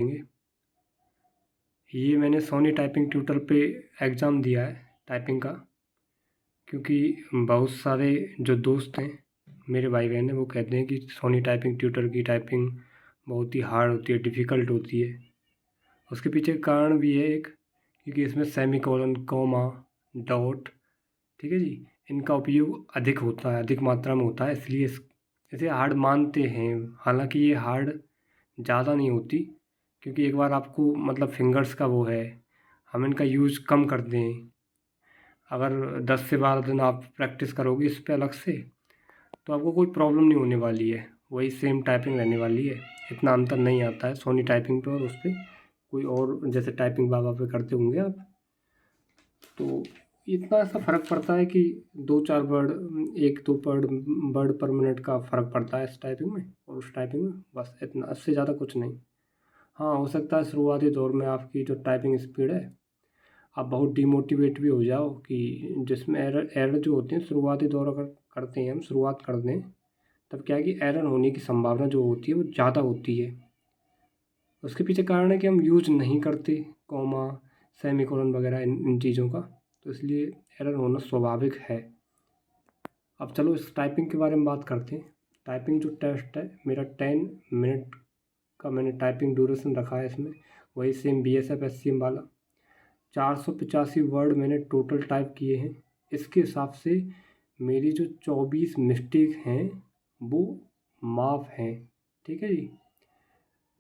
देंगे। ये मैंने सोनी टाइपिंग ट्यूटर पे एग्ज़ाम दिया है टाइपिंग का, क्योंकि बहुत सारे जो दोस्त हैं मेरे भाई बहन हैं वो कहते हैं कि सोनी टाइपिंग ट्यूटर की टाइपिंग बहुत ही हार्ड होती है, डिफ़िकल्ट होती है। उसके पीछे कारण भी है एक, क्योंकि इसमें सेमीकोलन, कॉमा, डॉट, ठीक है जी, इनका उपयोग अधिक होता है, अधिक मात्रा में होता है, इसलिए इसे हार्ड मानते हैं। हालांकि ये हार्ड ज़्यादा नहीं होती, क्योंकि एक बार आपको मतलब फिंगर्स का वो है, हम इनका यूज़ कम कर दें, अगर 10 से 12 दिन आप प्रैक्टिस करोगे इस पे अलग से, तो आपको कोई प्रॉब्लम नहीं होने वाली है, वही सेम टाइपिंग रहने वाली है। इतना अंतर नहीं आता है सोनी टाइपिंग पे और उस पर कोई और, जैसे टाइपिंग बाबा पे करते होंगे आप, तो इतना सा फ़र्क पड़ता है कि 2-4 वर्ड, 1-2 वर्ड पर मिनट का फ़र्क पड़ता है इस टाइपिंग में और उस टाइपिंग में, बस इतना, इससे ज़्यादा कुछ नहीं। हाँ, हो सकता है शुरुआती दौर में आपकी जो टाइपिंग स्पीड है, आप बहुत डिमोटिवेट भी हो जाओ, कि जिसमें एरर एरर जो होते हैं शुरुआती दौर अगर करते हैं, हम शुरुआत कर दें, तब क्या है कि एरर होने की संभावना जो होती है वो ज़्यादा होती है। उसके पीछे कारण है कि हम यूज़ नहीं करते कॉमा, सेमीकोलन वगैरह इन चीज़ों का, तो इसलिए एरर होना स्वाभाविक है। अब चलो इस टाइपिंग के बारे में बात करते हैं। टाइपिंग जो टेस्ट है मेरा 10 मिनट का मैंने टाइपिंग ड्यूरेशन रखा है इसमें, वही सेम BSF SCM वाला। 485 वर्ड मैंने टोटल टाइप किए हैं। इसके हिसाब से मेरी जो 24 मिस्टेक हैं वो माफ़ हैं, ठीक है जी।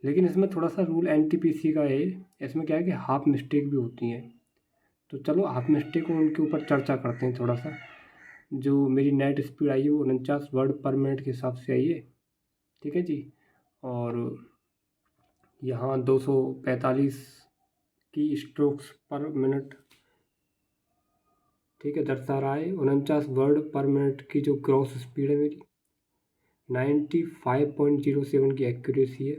लेकिन इसमें थोड़ा सा रूल NTPC का है, इसमें क्या है कि हाफ मिस्टेक भी होती हैं। तो चलो हाफ मिस्टेक को उनके ऊपर चर्चा करते हैं थोड़ा सा। जो मेरी नेट स्पीड आई है वो 49 वर्ड पर मिनट के हिसाब से आई है, ठीक है जी। और यहाँ 245 की स्ट्रोक्स पर मिनट, ठीक है, दर्शा रहा है। 49 वर्ड पर मिनट की जो ग्रॉस स्पीड है मेरी, 95.07 की एक्यूरेसी है।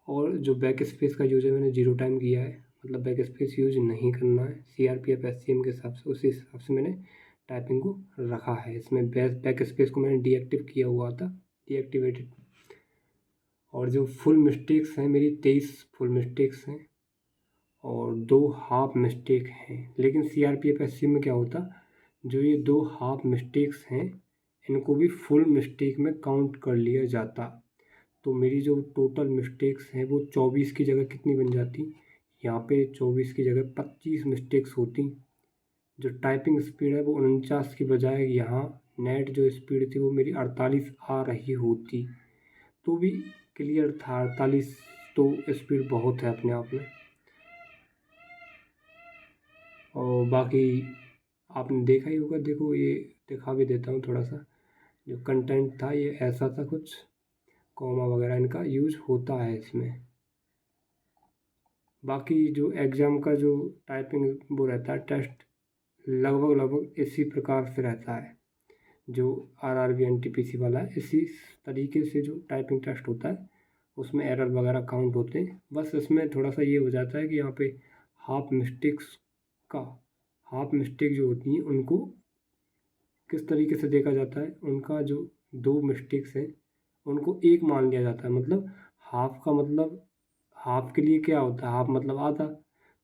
और जो बैक स्पेस का यूज़ है मैंने 0 टाइम किया है, मतलब बैक स्पेस यूज़ नहीं करना है। CRPF SCM के हिसाब से, उसी हिसाब से मैंने टाइपिंग को रखा है। इसमें बैक स्पेस को मैंने डीएक्टिव किया हुआ था, डीएक्टिवेटेड। और जो फुल मिस्टेक्स हैं मेरी 23 फुल मिस्टेक्स हैं और 2 हाफ मिस्टेक हैं। लेकिन CRPF SCM में क्या होता, जो ये 2 हाफ मिस्टेक्स हैं इनको भी फुल मिस्टेक में काउंट कर लिया जाता। तो मेरी जो टोटल मिस्टेक्स हैं वो 24 की जगह कितनी बन जाती, यहाँ पे 24 की जगह 25 मिस्टेक्स होती। जो टाइपिंग स्पीड है वो 49 की बजाय यहाँ नेट जो स्पीड थी वो मेरी 48 आ रही होती, तो भी क्लियर था 48, तो स्पीड बहुत है अपने आप में। और बाकी आपने देखा ही होगा, देखो ये दिखा भी देता हूँ थोड़ा सा। जो कंटेंट था ये ऐसा था कुछ, कॉमा वगैरह इनका यूज होता है इसमें। बाकी जो एग्ज़ाम का जो टाइपिंग वो रहता है टेस्ट, लगभग इसी प्रकार से रहता है। जो RRB NTPC वाला है, इसी तरीके से जो टाइपिंग टेस्ट होता है उसमें एरर वगैरह काउंट होते हैं। बस इसमें थोड़ा सा ये हो जाता है कि यहाँ पे हाफ मिस्टेक्स का, हाफ मिस्टेक जो होती हैं उनको किस तरीके से देखा जाता है, उनका जो 2 मिस्टेक्स हैं उनको एक मान लिया जाता है। मतलब हाफ का मतलब, हाफ के लिए क्या होता है, हाफ मतलब आधा,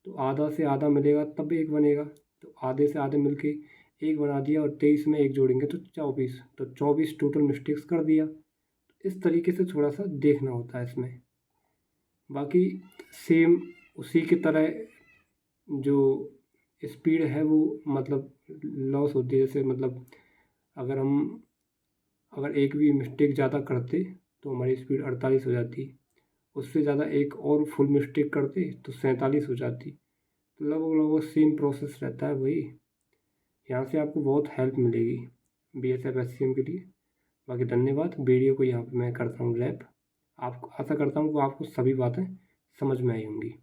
तो आधा से आधा मिलेगा तब एक बनेगा, तो आधे से आधे मिलके एक बना दिया, और 23 में एक जोड़ेंगे तो 24, तो 24 टोटल मिस्टेक्स कर दिया। इस तरीके से थोड़ा सा देखना होता है इसमें। बाकी सेम उसी की तरह जो स्पीड है वो मतलब लॉस होती है। जैसे मतलब अगर एक भी मिस्टेक ज़्यादा करते तो हमारी स्पीड 48 हो जाती, उससे ज़्यादा एक और फुल मिस्टेक करते तो 47 हो जाती। तो लगभग सेम प्रोसेस रहता है वही। यहाँ से आपको बहुत हेल्प मिलेगी BSF SCM के लिए। बाकी धन्यवाद। वीडियो को यहाँ पे मैं करता हूँ रैप। आपको आशा करता हूँ कि आपको सभी बातें समझ में आई होंगी।